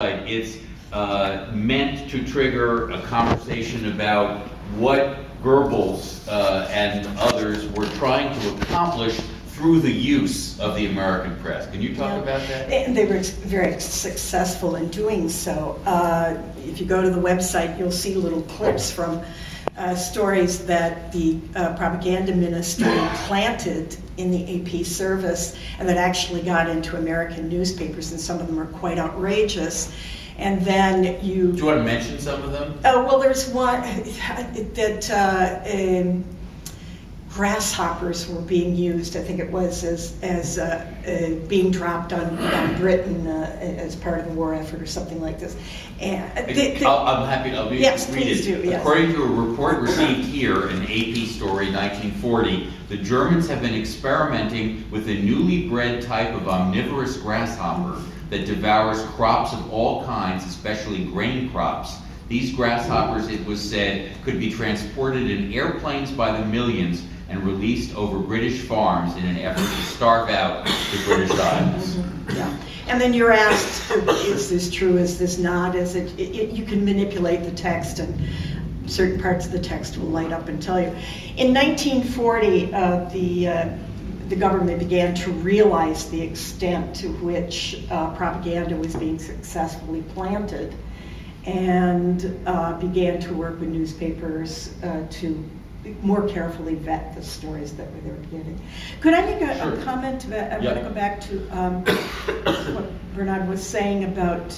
It's meant to trigger a conversation about what Goebbels and others were trying to accomplish through the use of the American press. Can you talk about that? And they were very successful in doing so. If you go to the website, you'll see little clips from stories that the propaganda ministry planted in the AP service and that actually got into American newspapers, and some of them are quite outrageous. And then Do you want to mention some of them? Oh, well, there's one that grasshoppers were being used, I think it was, as being dropped on Britain as part of the war effort or something like this. And I'm happy to read yes, it. Please do, yes. According to a report received here, an AP story, 1940, the Germans have been experimenting with a newly bred type of omnivorous grasshopper that devours crops of all kinds, especially grain crops. These grasshoppers, it was said, could be transported in airplanes by the millions and released over British farms in an effort to starve out the British Isles. Yeah. And then you're asked, is this true, is this not? Is you can manipulate the text, and certain parts of the text will light up and tell you. In 1940, the government began to realize the extent to which propaganda was being successfully planted, and began to work with newspapers to more carefully vet the stories that they were getting. Could I make a comment? I want to go back to what Bernard was saying about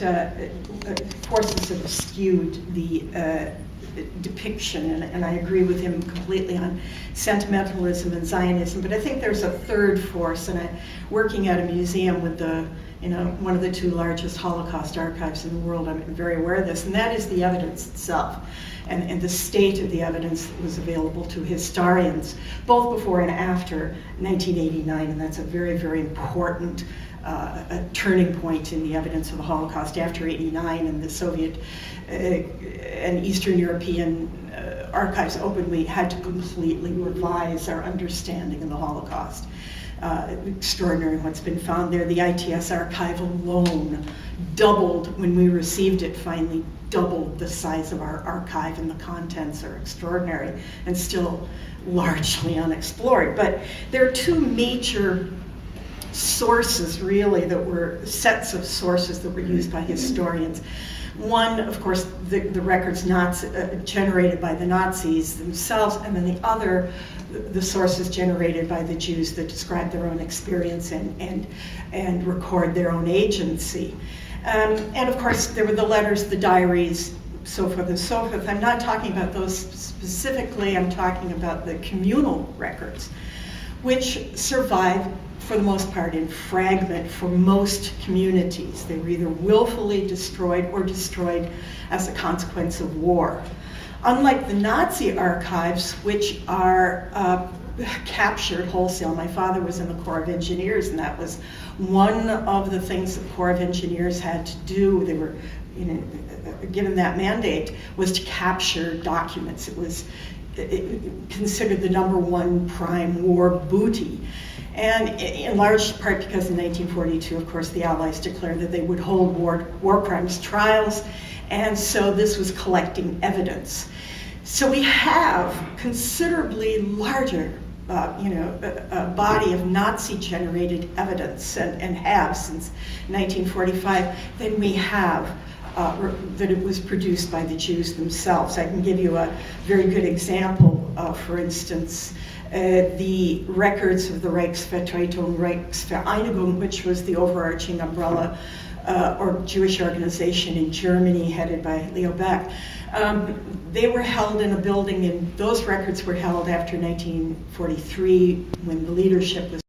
forces that have skewed the depiction, and I agree with him completely on sentimentalism and Zionism, but I think there's a third force, and I'm working at a museum with one of the two largest Holocaust archives in the world. I'm very aware of this, and that is the evidence itself, and the state of the evidence that was available to historians, both before and after 1989, and that's a very, very important turning point in the evidence of the Holocaust after '89, and the Soviet and Eastern European archives openly had to completely revise our understanding of the Holocaust. Extraordinary what's been found there. The ITS archive alone doubled when we received it, finally doubled the size of our archive, and the contents are extraordinary and still largely unexplored. But there are two major sources, really, that were sets of sources that were used by historians. One, of course, the records generated by the Nazis themselves, and then the other, the sources generated by the Jews that describe their own experience and record their own agency. And of course, there were the letters, the diaries, so forth and so forth. I'm not talking about those specifically, I'm talking about the communal records, which survive for the most part in fragment for most communities. They were either willfully destroyed or destroyed as a consequence of war. Unlike the Nazi archives, which are captured wholesale. My father was in the Corps of Engineers, and that was one of the things the Corps of Engineers had to do. They were given that mandate, was to capture documents. It was considered the #1 prime war booty. And in large part because in 1942, of course, the Allies declared that they would hold war crimes trials, and so this was collecting evidence. So we have considerably larger, a body of Nazi-generated evidence, and have since 1945, than we have that it was produced by the Jews themselves. I can give you a very good example. For instance, the records of the Reichsvertretung, Reichsvereinigung, which was the overarching umbrella or Jewish organization in Germany headed by Leo Baeck. They were held in a building, and those records were held after 1943 when the leadership was